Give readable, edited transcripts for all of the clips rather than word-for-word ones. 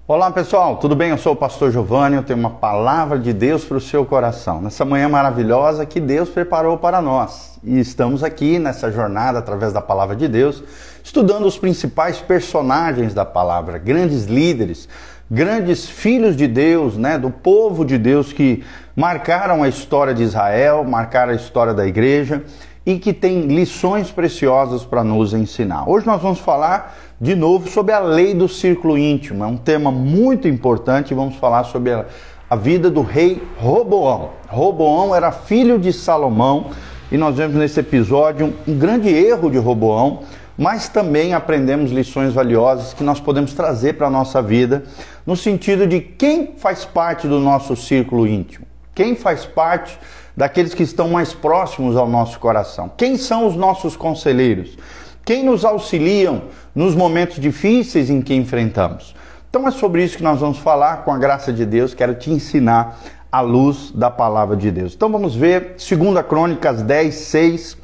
Olá pessoal, tudo bem? Eu sou o pastor Giovanni, eu tenho uma palavra de Deus para o seu coração. Nessa manhã maravilhosa que Deus preparou para nós. E estamos aqui nessa jornada através da palavra de Deus, estudando os principais personagens da palavra, grandes líderes, grandes filhos de Deus, do povo de Deus que marcaram a história de Israel, marcaram a história da igreja e que tem lições preciosas para nos ensinar. Hoje nós vamos falar de novo sobre a lei do círculo íntimo. É um tema muito importante. Vamos falar sobre a vida do rei Roboão. Roboão era filho de Salomão e nós vemos nesse episódio um grande erro de Roboão, mas também aprendemos lições valiosas que nós podemos trazer para a nossa vida, no sentido de quem faz parte do nosso círculo íntimo, quem faz parte daqueles que estão mais próximos ao nosso coração, quem são os nossos conselheiros, quem nos auxiliam nos momentos difíceis em que enfrentamos. Então é sobre isso que nós vamos falar, com a graça de Deus. Quero te ensinar à luz da palavra de Deus. Então vamos ver 2 Crônicas 10, 6.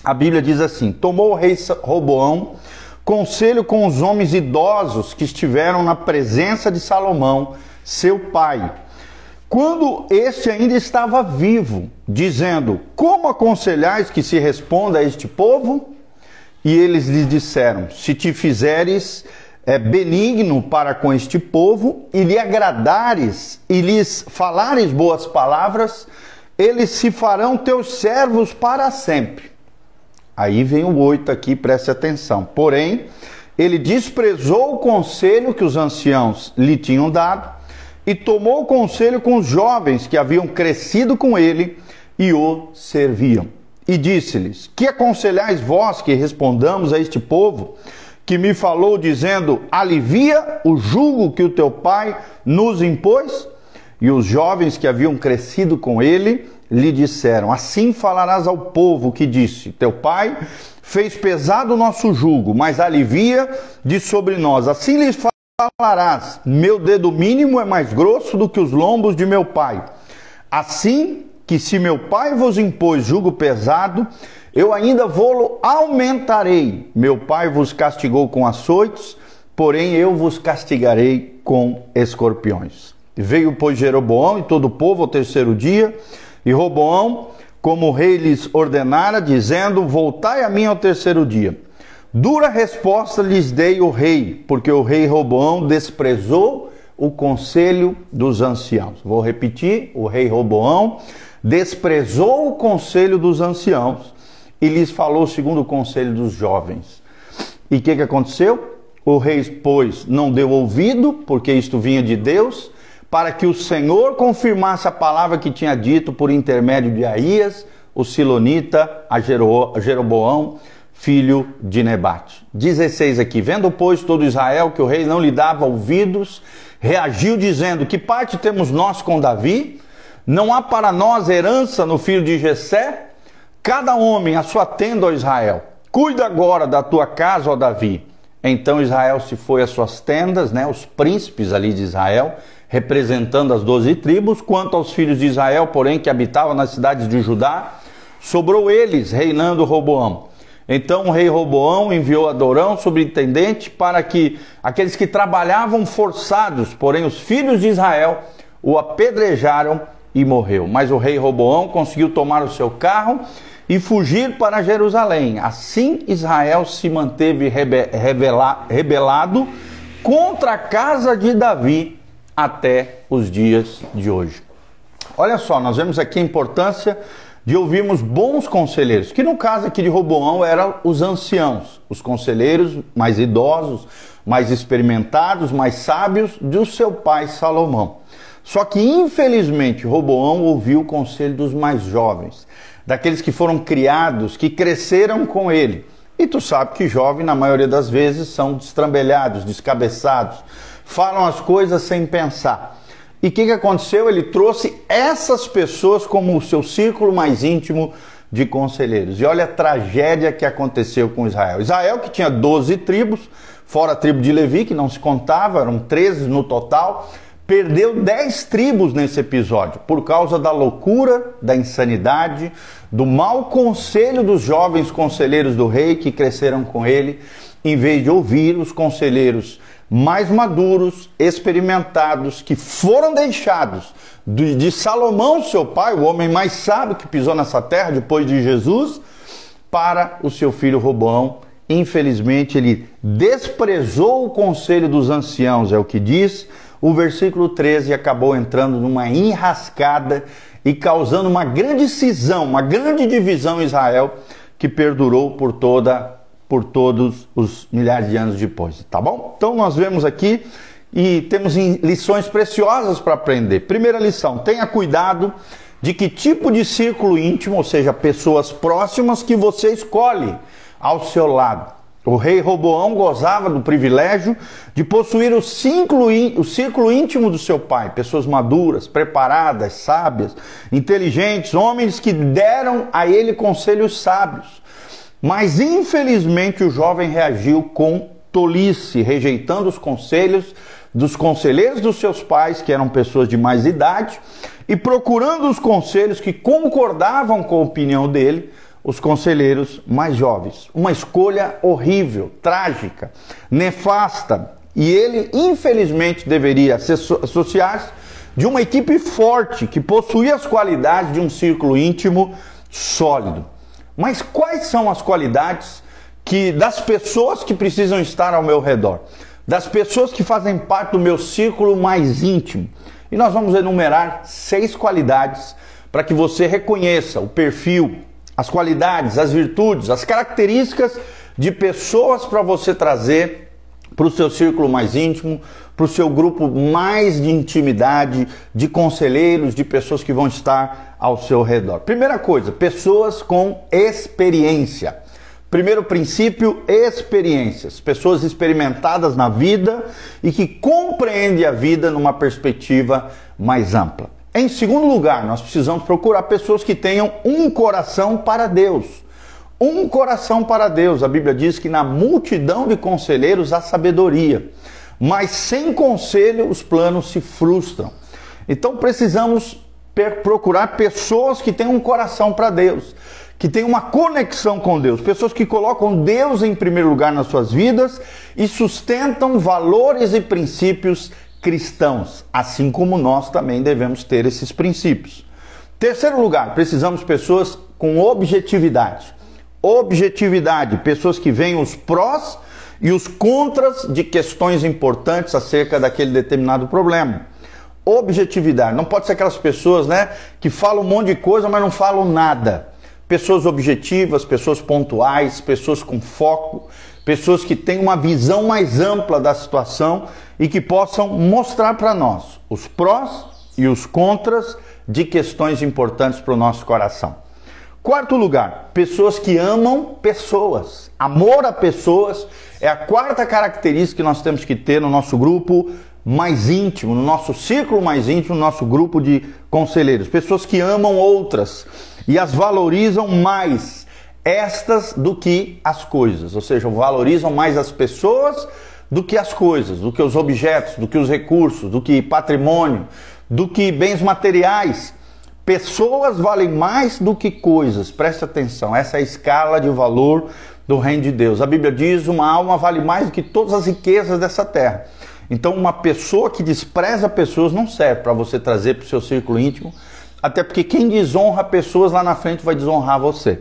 A Bíblia diz assim: tomou o rei Roboão conselho com os homens idosos que estiveram na presença de Salomão, seu pai, quando este ainda estava vivo, dizendo: como aconselhais que se responda a este povo? E eles lhe disseram: se te fizeres benigno para com este povo, e lhe agradares, e lhes falares boas palavras, eles se farão teus servos para sempre. Aí vem o 8 aqui, preste atenção. Porém, ele desprezou o conselho que os anciãos lhe tinham dado, e tomou conselho com os jovens que haviam crescido com ele e o serviam. E disse-lhes: que aconselhais vós que respondamos a este povo, que me falou dizendo: alivia o jugo que o teu pai nos impôs? E os jovens que haviam crescido com ele lhe disseram: assim falarás ao povo que disse: teu pai fez pesado o nosso jugo, mas alivia de sobre nós. Assim lhes falarás: meu dedo mínimo é mais grosso do que os lombos de meu pai. Assim que se meu pai vos impôs jugo pesado, eu ainda vô-lo aumentarei. Meu pai vos castigou com açoites, porém eu vos castigarei com escorpiões. Veio, pois, Jeroboão e todo o povo ao terceiro dia, e Roboão, como o rei lhes ordenara, dizendo: voltai a mim ao terceiro dia. Dura resposta lhes dei o rei, porque o rei Roboão desprezou o conselho dos anciãos. Vou repetir: o rei Roboão desprezou o conselho dos anciãos e lhes falou segundo o conselho dos jovens. E o que aconteceu? O rei, pois, não deu ouvido, porque isto vinha de Deus, para que o Senhor confirmasse a palavra que tinha dito por intermédio de Aías, o silonita, a Jeroboão, filho de Nebate. 16 aqui. Vendo, pois, todo Israel que o rei não lhe dava ouvidos, reagiu dizendo: que parte temos nós com Davi? Não há para nós herança no filho de Jessé? Cada homem a sua tenda, ó Israel. Cuida agora da tua casa, ó Davi. Então Israel se foi às suas tendas, os príncipes ali de Israel, representando as 12 tribos. Quanto aos filhos de Israel, porém, que habitavam nas cidades de Judá, sobrou eles, reinando Roboão. Então o rei Roboão enviou Adorão, sobreintendente, para que aqueles que trabalhavam forçados, porém os filhos de Israel, o apedrejaram e morreu. Mas o rei Roboão conseguiu tomar o seu carro e fugir para Jerusalém. Assim Israel se manteve rebelado contra a casa de Davi até os dias de hoje. Olha só, nós vemos aqui a importância de ouvirmos bons conselheiros, que no caso aqui de Roboão eram os anciãos, os conselheiros mais idosos, mais experimentados, mais sábios do seu pai Salomão. Só que, infelizmente, Roboão ouviu o conselho dos mais jovens, daqueles que foram criados, que cresceram com ele. E tu sabe que jovem, na maioria das vezes, são destrambelhados, descabeçados, falam as coisas sem pensar. E o que aconteceu? Ele trouxe essas pessoas como o seu círculo mais íntimo de conselheiros. E olha a tragédia que aconteceu com Israel. Israel, que tinha 12 tribos, fora a tribo de Levi, que não se contava, eram 13 no total, perdeu 10 tribos nesse episódio, por causa da loucura, da insanidade, do mau conselho dos jovens conselheiros do rei que cresceram com ele, em vez de ouvir os conselheiros mais maduros, experimentados, que foram deixados de Salomão, seu pai, o homem mais sábio que pisou nessa terra depois de Jesus, para o seu filho Roboão. Infelizmente, ele desprezou o conselho dos anciãos, é o que diz o versículo 13, e acabou entrando numa enrascada e causando uma grande cisão, uma grande divisão em Israel, que perdurou por todos os milhares de anos depois, tá bom? Então nós vemos aqui e temos lições preciosas para aprender. Primeira lição, tenha cuidado de que tipo de círculo íntimo, ou seja, pessoas próximas, que você escolhe ao seu lado. O rei Roboão gozava do privilégio de possuir o círculo íntimo do seu pai, pessoas maduras, preparadas, sábias, inteligentes, homens que deram a ele conselhos sábios. Mas infelizmente o jovem reagiu com tolice, rejeitando os conselhos dos conselheiros dos seus pais, que eram pessoas de mais idade, e procurando os conselhos que concordavam com a opinião dele, os conselheiros mais jovens. Uma escolha horrível, trágica, nefasta, e ele infelizmente deveria se associar de uma equipe forte que possuía as qualidades de um círculo íntimo sólido. Mas quais são as qualidades das pessoas que precisam estar ao meu redor? Das pessoas que fazem parte do meu círculo mais íntimo. E nós vamos enumerar 6 qualidades para que você reconheça o perfil, as qualidades, as virtudes, as características de pessoas para você trazer para o seu círculo mais íntimo, para o seu grupo mais de intimidade, de conselheiros, de pessoas que vão estar ao seu redor. Primeira coisa, pessoas com experiência. Primeiro princípio, experiências. Pessoas experimentadas na vida e que compreendem a vida numa perspectiva mais ampla. Em segundo lugar, nós precisamos procurar pessoas que tenham um coração para Deus. Um coração para Deus. A Bíblia diz que na multidão de conselheiros há sabedoria, mas sem conselho os planos se frustram. Então precisamos procurar pessoas que tenham um coração para Deus, que tenham uma conexão com Deus, pessoas que colocam Deus em primeiro lugar nas suas vidas e sustentam valores e princípios cristãos, assim como nós também devemos ter esses princípios. Terceiro lugar, precisamos de pessoas com objetividade. Objetividade, pessoas que veem os prós e os contras de questões importantes acerca daquele determinado problema. Objetividade, não pode ser aquelas pessoas, que falam um monte de coisa, mas não falam nada. Pessoas objetivas, pessoas pontuais, pessoas com foco, pessoas que têm uma visão mais ampla da situação e que possam mostrar para nós os prós e os contras de questões importantes para o nosso coração. Quarto lugar, pessoas que amam pessoas. Amor a pessoas é a quarta característica que nós temos que ter no nosso grupo mais íntimo, no nosso círculo mais íntimo, no nosso grupo de conselheiros. Pessoas que amam outras e as valorizam mais estas do que as coisas. Ou seja, valorizam mais as pessoas do que as coisas, do que os objetos, do que os recursos, do que patrimônio, do que bens materiais. Pessoas valem mais do que coisas. Preste atenção, essa é a escala de valor do reino de Deus. A Bíblia diz: uma alma vale mais do que todas as riquezas dessa terra. Então uma pessoa que despreza pessoas não serve para você trazer para o seu círculo íntimo, até porque quem desonra pessoas lá na frente vai desonrar você.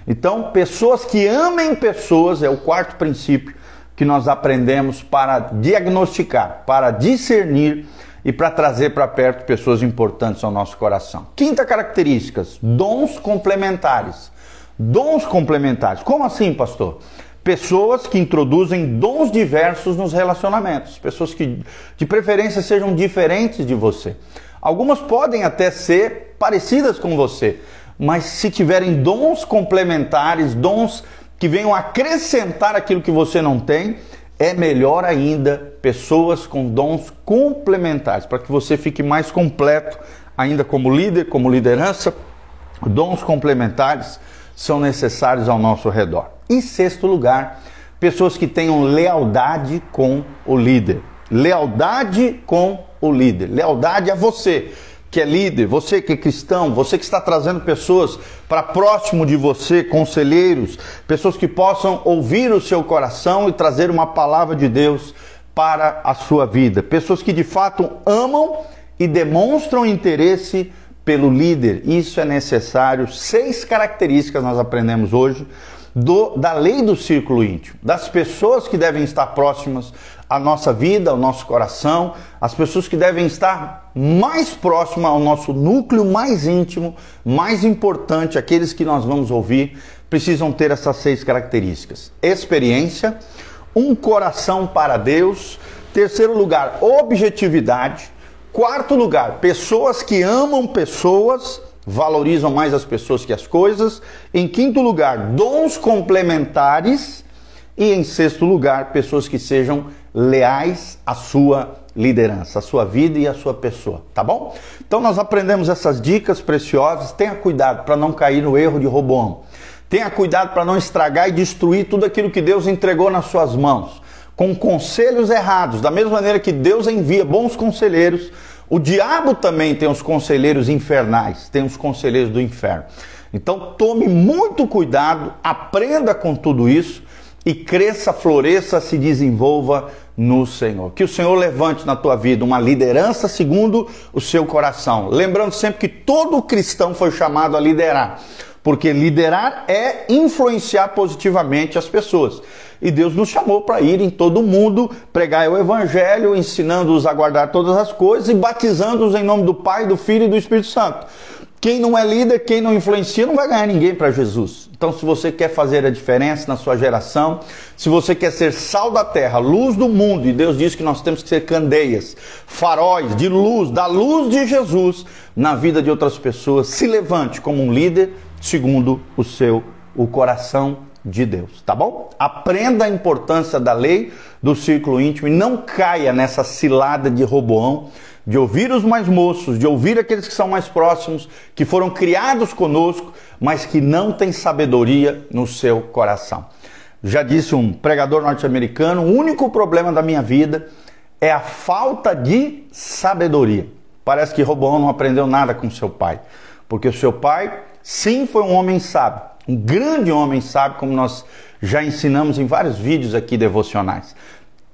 Então, pessoas que amem pessoas é o quarto princípio que nós aprendemos para diagnosticar, para discernir e para trazer para perto pessoas importantes ao nosso coração. Quinta característica, dons complementares. Dons complementares. Como assim, pastor? Pessoas que introduzem dons diversos nos relacionamentos. Pessoas que, de preferência, sejam diferentes de você. Algumas podem até ser parecidas com você, mas se tiverem dons complementares, dons que venham acrescentar aquilo que você não tem, é melhor ainda pessoas com dons complementares, para que você fique mais completo ainda como líder, como liderança. Dons complementares são necessários ao nosso redor. Em sexto lugar, pessoas que tenham lealdade com o líder. Lealdade com o líder. Lealdade a você que é líder, você que é cristão, você que está trazendo pessoas para próximo de você, conselheiros, pessoas que possam ouvir o seu coração e trazer uma palavra de Deus para a sua vida. Pessoas que de fato amam e demonstram interesse pelo líder. Isso é necessário. 6 características nós aprendemos hoje da lei do círculo íntimo, das pessoas que devem estar próximas à nossa vida, ao nosso coração, as pessoas que devem estar mais próximas ao nosso núcleo mais íntimo, mais importante, aqueles que nós vamos ouvir, precisam ter essas 6 características: experiência, um coração para Deus. Terceiro lugar, objetividade. Quarto lugar, pessoas que amam pessoas, valorizam mais as pessoas que as coisas. Em quinto lugar, dons complementares. E em sexto lugar, pessoas que sejam leais à sua liderança, à sua vida e à sua pessoa, tá bom? Então nós aprendemos essas dicas preciosas. Tenha cuidado para não cair no erro de Roboão. Tenha cuidado para não estragar e destruir tudo aquilo que Deus entregou nas suas mãos, com conselhos errados. Da mesma maneira que Deus envia bons conselheiros, o diabo também tem os conselheiros infernais, tem os conselheiros do inferno. Então tome muito cuidado, aprenda com tudo isso e cresça, floresça, se desenvolva no Senhor. Que o Senhor levante na tua vida uma liderança segundo o seu coração. Lembrando sempre que todo cristão foi chamado a liderar, porque liderar é influenciar positivamente as pessoas. E Deus nos chamou para ir em todo mundo, pregar o Evangelho, ensinando-os a guardar todas as coisas e batizando-os em nome do Pai, do Filho e do Espírito Santo. Quem não é líder, quem não influencia, não vai ganhar ninguém para Jesus. Então, se você quer fazer a diferença na sua geração, se você quer ser sal da terra, luz do mundo, e Deus diz que nós temos que ser candeias, faróis de luz, da luz de Jesus na vida de outras pessoas, se levante como um líder segundo o coração de Deus, tá bom? Aprenda a importância da lei do círculo íntimo e não caia nessa cilada de Roboão, de ouvir os mais moços, de ouvir aqueles que são mais próximos, que foram criados conosco, mas que não têm sabedoria no seu coração. Já disse um pregador norte-americano: o único problema da minha vida é a falta de sabedoria. Parece que Roboão não aprendeu nada com seu pai, porque o seu pai, sim, foi um homem sábio, um grande homem sábio, como nós já ensinamos em vários vídeos aqui devocionais.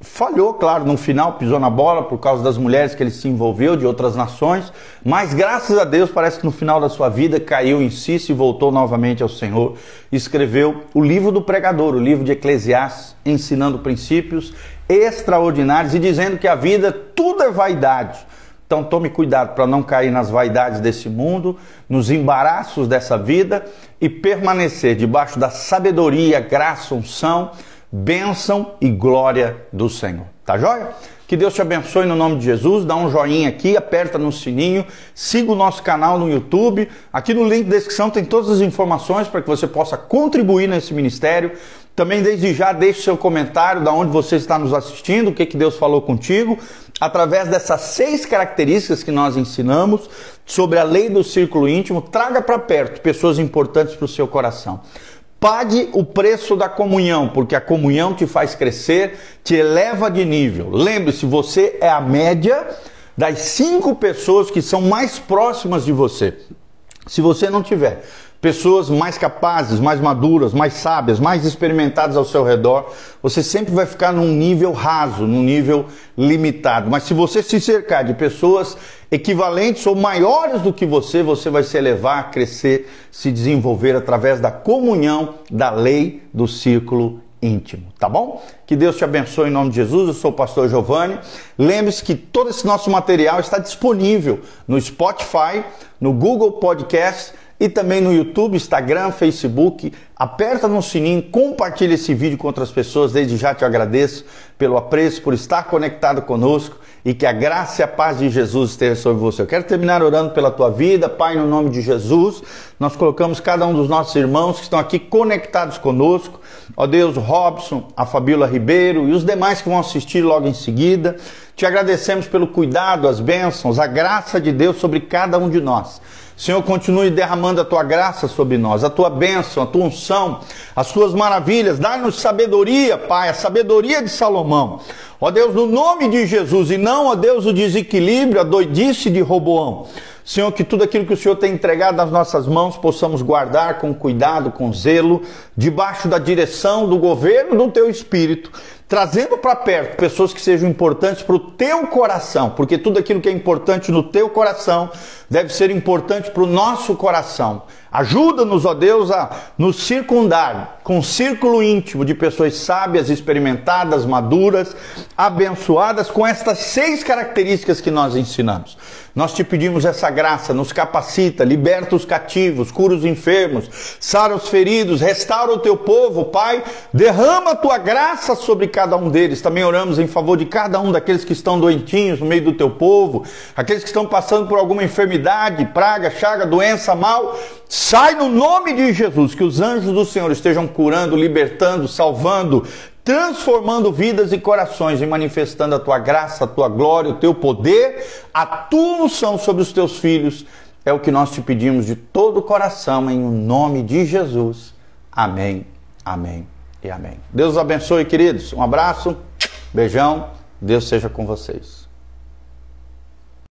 Falhou, claro, no final, pisou na bola por causa das mulheres que ele se envolveu, de outras nações, mas graças a Deus parece que no final da sua vida caiu em si, se voltou novamente ao Senhor, escreveu o livro do pregador, o livro de Eclesiastes, ensinando princípios extraordinários e dizendo que a vida tudo é vaidade. Então tome cuidado para não cair nas vaidades desse mundo, nos embaraços dessa vida e permanecer debaixo da sabedoria, graça, unção, bênção e glória do Senhor. Tá joia? Que Deus te abençoe no nome de Jesus. Dá um joinha aqui, aperta no sininho, siga o nosso canal no YouTube. Aqui no link da descrição tem todas as informações para que você possa contribuir nesse ministério. Também desde já deixe seu comentário de onde você está nos assistindo, o que Deus falou contigo, através dessas 6 características que nós ensinamos sobre a lei do círculo íntimo. Traga para perto pessoas importantes para o seu coração. Pague o preço da comunhão, porque a comunhão te faz crescer, te eleva de nível. Lembre-se, você é a média das 5 pessoas que são mais próximas de você. Se você não tiver pessoas mais capazes, mais maduras, mais sábias, mais experimentadas ao seu redor, você sempre vai ficar num nível raso, num nível limitado. Mas se você se cercar de pessoas equivalentes ou maiores do que você, você vai se elevar, crescer, se desenvolver através da comunhão da lei do círculo íntimo, tá bom? Que Deus te abençoe em nome de Jesus. Eu sou o pastor Giovanni. Lembre-se que todo esse nosso material está disponível no Spotify, no Google Podcast e também no YouTube, Instagram, Facebook. Aperta no sininho, compartilha esse vídeo com outras pessoas. Desde já te agradeço pelo apreço, por estar conectado conosco e que a graça e a paz de Jesus esteja sobre você. Eu quero terminar orando pela tua vida. Pai, no nome de Jesus, nós colocamos cada um dos nossos irmãos que estão aqui conectados conosco. Ó Deus, o Robson, a Fabíola Ribeiro e os demais que vão assistir logo em seguida. Te agradecemos pelo cuidado, as bênçãos, a graça de Deus sobre cada um de nós. Senhor, continue derramando a tua graça sobre nós, a tua bênção, a tua unção, as tuas maravilhas. Dá-nos sabedoria, Pai, a sabedoria de Salomão. Ó Deus, no nome de Jesus, e não, ó Deus, o desequilíbrio, a doidice de Roboão. Senhor, que tudo aquilo que o Senhor tem entregado nas nossas mãos possamos guardar com cuidado, com zelo, debaixo da direção do governo do Teu Espírito trazendo para perto pessoas que sejam importantes para o teu coração, porque tudo aquilo que é importante no teu coração deve ser importante para o nosso coração. Ajuda-nos, ó Deus, a nos circundar com um círculo íntimo de pessoas sábias, experimentadas, maduras, abençoadas, com estas 6 características que nós ensinamos. Nós te pedimos essa graça, nos capacita, liberta os cativos, cura os enfermos, sara os feridos, restaura o teu povo, Pai, derrama a tua graça sobre cada um deles. Também oramos em favor de cada um daqueles que estão doentinhos no meio do teu povo, aqueles que estão passando por alguma enfermidade, praga, chaga, doença, mal. Sai no nome de Jesus, que os anjos do Senhor estejam curando, libertando, salvando, transformando vidas e corações e manifestando a tua graça, a tua glória, o teu poder, a tua unção sobre os teus filhos. É o que nós te pedimos de todo o coração, em nome de Jesus. Amém, amém e amém. Deus os abençoe, queridos. Um abraço, beijão, Deus seja com vocês.